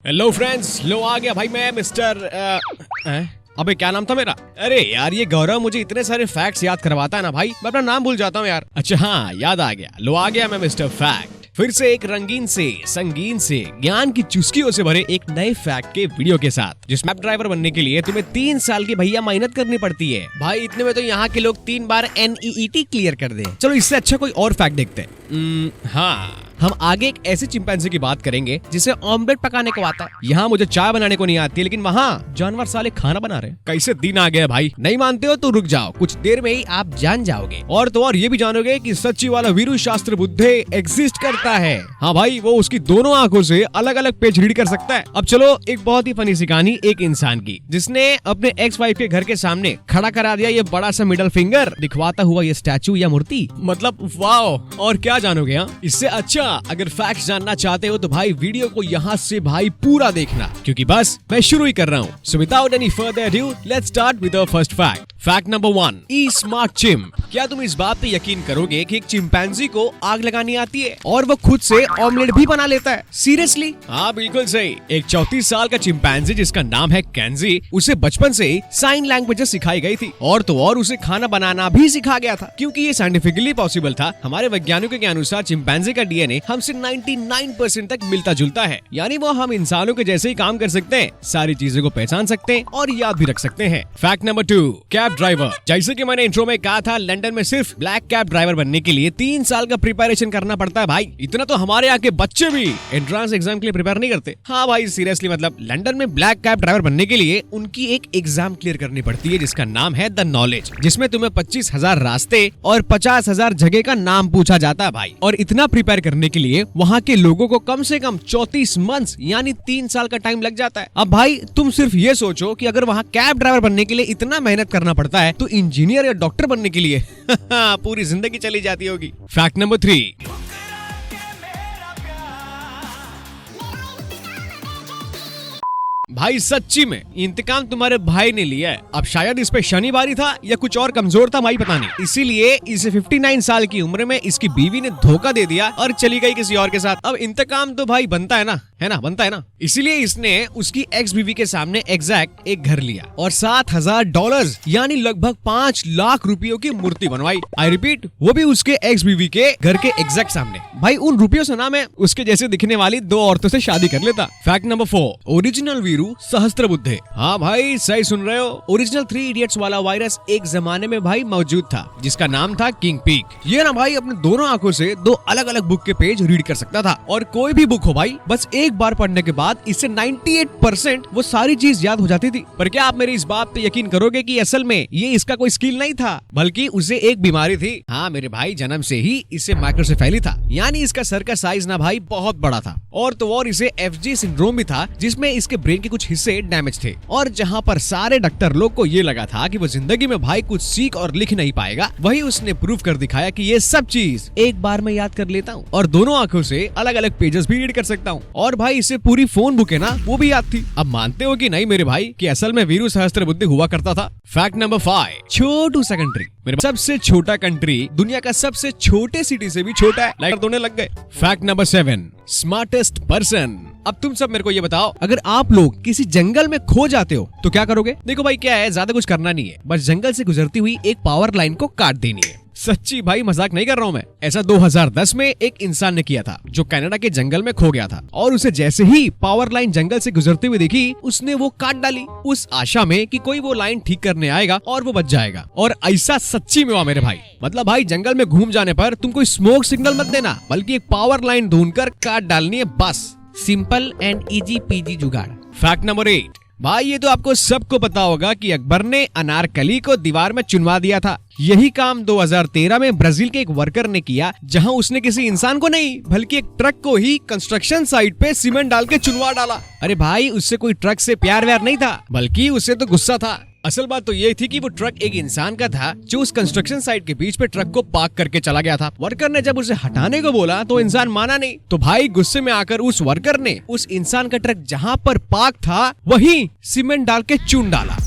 Hello friends, लो आ गया भाई मैं मिस्टर अबे क्या नाम था मेरा? अरे यार ये गौरव मुझे इतने सारे फैक्ट्स याद करवाता है ना भाई, मैं अपना नाम भूल जाता हूँ यार। अच्छा हाँ, याद आ गया, लो आ गया मैं मिस्टर फैक्ट। फिर से एक रंगीन से संगीन से ज्ञान की चुस्कियों से भरे एक नए फैक्ट के वीडियो के साथ। जिस मैप ड्राइवर बनने के लिए तुम्हें 3 साल की भैया मेहनत करनी पड़ती है भाई, इतने में तो यहाँ के लोग 3 बार NEET क्लियर कर दे। चलो इससे अच्छा कोई और फैक्ट देखते हैं। हाँ, हम आगे एक ऐसे चिंपैंजी की बात करेंगे जिसे ऑमलेट पकाने को आता है। यहाँ मुझे चाय बनाने को नहीं आती, लेकिन वहाँ जानवर साले खाना बना रहे हैं। कैसे दिन आ गए भाई, नहीं मानते हो तो रुक जाओ, कुछ देर में ही आप जान जाओगे। और तो और ये भी जानोगे कि सच्ची वाला वीरू शास्त्र बुद्धे एग्जिस्ट करता है। हाँ भाई, वो उसकी दोनों आंखों से अलग अलग पेज रीड कर सकता है। अब चलो एक बहुत ही फनी सी कहानी एक इंसान की, जिसने अपने एक्स वाइफ के घर के सामने खड़ा करा दिया ये बड़ा सा मिडल फिंगर दिखवाता हुआ ये स्टैचू या मूर्ति। मतलब वाह, और क्या जानोगे हाँ? इससे अच्छा अगर फैक्ट जानना चाहते हो तो भाई वीडियो को यहाँ से भाई पूरा देखना, क्योंकि बस मैं शुरू ही कर रहा हूँ। So without any further ado, let's start with the first fact. Fact number 1, ई स्मार्ट चिम। क्या तुम इस बात पे यकीन करोगे कि एक चिंपैंजी को आग लगानी आती है और वो खुद से ऑमलेट भी बना लेता है? सीरियसली? हाँ बिल्कुल सही। एक 34 साल का चिंपैंजी जिसका नाम है केंजी, उसे बचपन से ही साइन लैंग्वेजेस सिखाई गई थी और तो और उसे खाना बनाना भी सिखा गया था, क्योंकि ये साइंटिफिकली पॉसिबल था। हमारे वैज्ञानिकों के अनुसार चिंपैंजी का डीएनए हमसे 99% तक मिलता जुलता है, यानी वो हम इंसानों के जैसे ही काम कर सकते हैं, सारी चीजों को पहचान सकते हैं और याद भी रख सकते हैं। Fact number 2, cab driver. जैसे कि मैंने इंट्रो में कहा था, लंदन में सिर्फ ब्लैक कैब ड्राइवर बनने के लिए 3 साल का प्रिपरेशन करना पड़ता है भाई। इतना तो हमारे यहाँ के बच्चे भी एंट्रेंस एग्जाम के लिए प्रिपेयर नहीं करते। हाँ भाई सीरियसली, मतलब लंदन में ब्लैक कैब ड्राइवर बनने के लिए उनकी एक एग्जाम क्लियर करनी पड़ती है जिसका नाम है द नॉलेज, जिसमें तुम्हें 25,000 रास्ते और 50,000 जगह का नाम पूछा जाता है भाई। और इतना प्रिपेयर करने के लिए वहाँ के लोगों को कम से कम 34 मंथ्स यानी 3 साल का टाइम लग जाता है। अब भाई तुम सिर्फ ये सोचो कि अगर वहाँ कैब ड्राइवर बनने के लिए इतना मेहनत करना पड़ता है तो इंजीनियर या डॉक्टर बनने के लिए पूरी जिंदगी चली जाती होगी। फैक्ट नंबर 3, भाई सच्ची में इंतकाम तुम्हारे भाई ने लिया है। अब शायद इस पे शनिवारी था या कुछ और कमजोर था भाई, पता नहीं, इसीलिए इसे 59 साल की उम्र में इसकी बीवी ने धोखा दे दिया और चली गई किसी और के साथ। अब इंतकाम तो भाई बनता है ना, बनता है ना। इसीलिए इसने उसकी एक्स बीवी के सामने एग्जैक्ट एक घर लिया और $7,000 यानी लगभग 5 लाख रुपयों की मूर्ति बनवाई। आई रिपीट, वो भी उसके एक्स बीवी के घर के एग्जैक्ट सामने। भाई उन रुपयों से ना मैं उसके जैसे दिखने वाली 2 औरतों से शादी कर लेता। Fact number 4, original Veeru Sahasrabuddhe. हाँ भाई सही सुन रहे हो, ओरिजिनल 3 इडियट्स वाला वायरस एक जमाने में भाई मौजूद था जिसका नाम था किंग पीक। ये ना भाई अपने दोनों आंखों से 2 अलग अलग बुक के पेज रीड कर सकता था और कोई भी बुक हो भाई, बस एक बार पढ़ने के बाद इससे 98% वो सारी चीज याद हो जाती थी। पर क्या आप मेरी इस बात पे यकीन करोगे कि असल में ये इसका कोई स्किल नहीं था, बल्कि उसे एक बीमारी थी। हाँ मेरे भाई, जन्म से ही इसे माइक्रोसेफेली था, यानी इसका सर का साइज ना भाई बहुत बड़ा था और तो और इसे FG सिंड्रोम भी था, जिसमें इसके ब्रेन के कुछ हिस्से डैमेज थे। और जहाँ पर सारे डॉक्टर लोग को ये लगा था कि वो जिंदगी में भाई कुछ सीख और लिख नहीं पाएगा, वही उसने प्रूव कर दिखाया कि ये सब चीज एक बार में याद कर लेता हूँ और दोनों आंखों से अलग अलग पेजेस भी रीड कर सकता हूँ। और भाई इसे पूरी फोन बुक है ना वो भी याद थी। अब मानते हो कि नहीं मेरे भाई कि असल में वीरू सहस्त्रबुद्धि हुआ करता था। फैक्ट नंबर 5, छोटू सा कंट्री। मेरे सबसे छोटा कंट्री दुनिया का सबसे छोटे सिटी से भी छोटा है। लाइक दोने लग गए। Fact number 7, smartest person. अब तुम सब मेरे को ये बताओ, अगर आप लोग किसी जंगल में खो जाते हो तो क्या करोगे? देखो भाई क्या है, ज्यादा कुछ करना नहीं है, बस जंगल से गुजरती हुई एक पावर लाइन को काट देनी है। सच्ची भाई, मजाक नहीं कर रहा हूँ मैं। ऐसा 2010 में एक इंसान ने किया था जो कनाडा के जंगल में खो गया था और उसे जैसे ही पावर लाइन जंगल से गुजरते हुए देखी, उसने वो काट डाली उस आशा में कि कोई वो लाइन ठीक करने आएगा और वो बच जाएगा। और ऐसा सच्ची में हुआ मेरे भाई। मतलब भाई जंगल में घूम जाने पर तुम कोई स्मोक सिग्नल मत देना, बल्कि एक पावर लाइन ढूंढकर काट डालनी है, बस। सिंपल एंड इजी पीजी जुगाड़। फैक्ट नंबर 8, भाई ये तो आपको सबको पता होगा कि अकबर ने अनारकली को दीवार में चुनवा दिया था। यही काम 2013 में ब्राजील के एक वर्कर ने किया, जहां उसने किसी इंसान को नहीं बल्कि एक ट्रक को ही कंस्ट्रक्शन साइट पे सीमेंट डाल के चुनवा डाला। अरे भाई उससे कोई ट्रक से प्यार व्यार नहीं था, बल्कि उससे तो गुस्सा था। असल बात तो ये थी कि वो ट्रक एक इंसान का था जो उस कंस्ट्रक्शन साइट के बीच पे ट्रक को पार्क करके चला गया था। वर्कर ने जब उसे हटाने को बोला तो इंसान माना नहीं, तो भाई गुस्से में आकर उस वर्कर ने उस इंसान का ट्रक जहाँ पर पार्क था वहीं सीमेंट डाल के चुन डाला।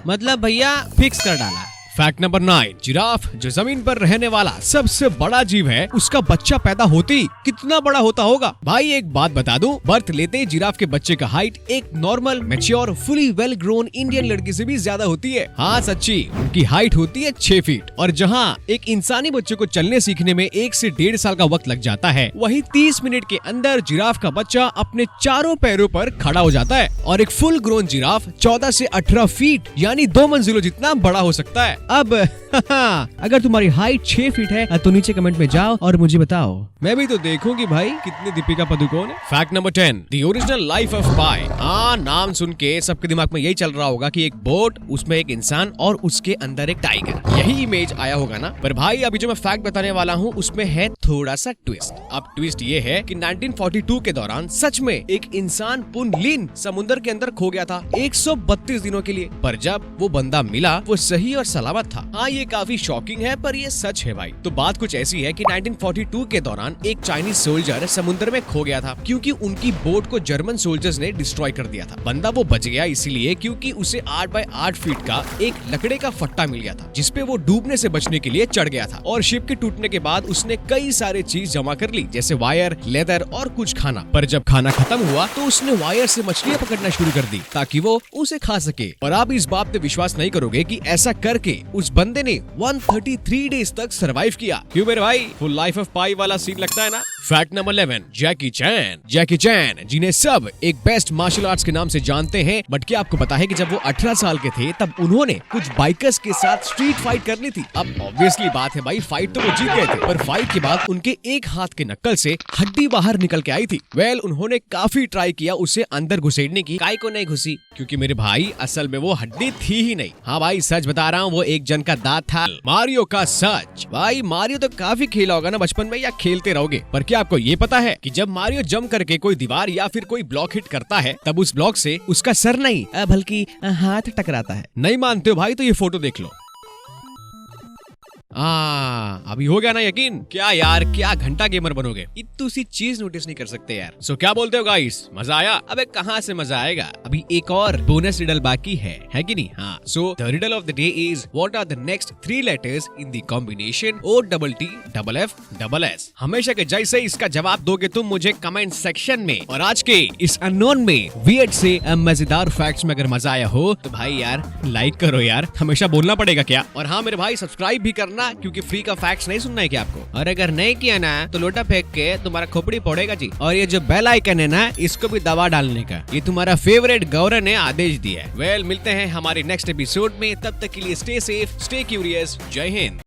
मतलब भैया फिक्स कर डाला। फैक्ट नंबर 9, जिराफ जो जमीन पर रहने वाला सबसे बड़ा जीव है, उसका बच्चा पैदा होते ही कितना बड़ा होता होगा? भाई एक बात बता दूं, बर्थ लेते ही जिराफ के बच्चे का हाइट एक normal mature fully well grown Indian लड़की से भी ज्यादा होती है। हाँ सच्ची, उनकी हाइट होती है 6 फीट। और जहाँ एक इंसानी बच्चे को चलने सीखने में 1 से 1.5 साल का वक्त लग जाता है, वहीं 30 मिनट के अंदर जिराफ का बच्चा अपने चारों पैरों पर खड़ा हो जाता है और एक फुल ग्रोन जिराफ 14 से 18 फीट यानी 2 मंजिलों जितना बड़ा हो सकता है। अब अगर तुम्हारी हाइट 6 फीट है तो नीचे कमेंट में जाओ और मुझे बताओ, मैं भी तो देखूंगी भाई कितनी दीपिका पादुकोण है। Fact number 10, the original life of pi. हाँ, नाम सुन के सबके दिमाग में यही चल रहा होगा कि एक बोट, उसमें एक इंसान और उसके अंदर एक टाइगर, यही इमेज आया होगा ना। पर भाई अभी जो मैं फैक्ट बताने वाला हूँ उसमें है थोड़ा सा ट्विस्ट। अब ट्विस्ट ये है कि 1942 के दौरान सच में एक इंसान पुनलिन समुद्र के अंदर खो गया था 132 दिनों के लिए, पर जब वो बंदा मिला वो सही और सलामत था। हाँ, ये काफी शॉकिंग है पर ये सच है भाई। तो बात कुछ ऐसी है कि 1942 के दौरान एक चाइनीज सोल्जर समुद्र में खो गया था क्योंकि उनकी बोट को जर्मन सोल्जर्स ने डिस्ट्रॉय कर दिया था। बंदा वो बच गया इसीलिए क्योंकि उसे 8 बाय 8 फीट का एक लकड़े का फट्टा मिल गया था जिसपे वो डूबने से बचने के लिए चढ़ गया था। और शिप के टूटने के बाद उसने कई सारे चीज जमा कर ली, जैसे वायर, लेदर और कुछ खाना। पर जब खाना खत्म हुआ तो उसने वायर से मछलियां पकड़ना शुरू कर दी ताकि वो उसे खा सके। और आप इस बात पे विश्वास नहीं करोगे कि ऐसा करके उस बंदे ने 133 डेज तक सरवाइव किया। क्यों मेरे भाई, फुल लाइफ ऑफ पाई वाला सीन लगता है ना। फैक्ट नंबर 11, जैकी चैन। जैकी चैन जिन्हें सब एक बेस्ट मार्शल आर्ट्स के नाम से जानते हैं, बट क्या आपको पता है कि जब वो 18 साल के थे तब उन्होंने कुछ बाइकर्स के साथ स्ट्रीट फाइट करनी थी। अब ऑब्वियसली बात है भाई, फाइट तो वो जीत गए थे, पर फाइट के बाद उनके एक हाथ के नक्कल से हड्डी बाहर निकल के आई थी। वेल, उन्होंने काफी ट्राई किया उसे अंदर घुसेड़ने की, काई को नहीं घुसी, क्योंकि मेरे भाई असल में वो हड्डी थी ही नहीं। हाँ भाई सच बता रहा हूँ, वो एक जन का दांत था। मारियो का सच। भाई मारियो तो काफी खेला होगा ना बचपन में, या खेलते रहोगे, पर क्या आपको ये पता है कि जब मारियो जंप करके कोई दीवार या फिर कोई ब्लॉक हिट करता है तब उस ब्लॉक से उसका सर नहीं बल्कि हाथ टकराता है। नहीं मानते हो भाई तो ये फोटो देख लो। अभी हो गया ना यकीन? क्या यार, क्या घंटा गेमर बनोगे, इतनी सी चीज नोटिस नहीं कर सकते यार। सो क्या बोलते हो गाइस, मजा आया? अबे कहाँ से मजा आएगा, अभी एक और बोनस रिडल बाकी है कि नहीं? हाँ, so the riddle of the day is what are the next 3 letters in the combination OTTFFS। हमेशा के जैसे इसका जवाब दोगे तुम मुझे कमेंट सेक्शन में। और आज के इस अननोन में वियर्ड से मजेदार फैक्ट्स में अगर मजा आया हो तो भाई यार लाइक करो यार, हमेशा बोलना पड़ेगा क्या? और हाँ मेरे भाई, सब्सक्राइब भी करना, क्योंकि फ्री का फैक्ट्स नहीं सुनना है क्या आपको? और अगर नहीं किया ना तो लोटा फेंक के तुम्हारा खोपड़ी पड़ेगा जी। और ये जो बेल आइकन है ना, इसको भी दबा डालने का, ये तुम्हारा फेवरेट गौरव ने आदेश दिया है। वेल, मिलते हैं हमारे नेक्स्ट एपिसोड में, तब तक के लिए स्टे सेफ, स्टे क्यूरियस, जय हिंद।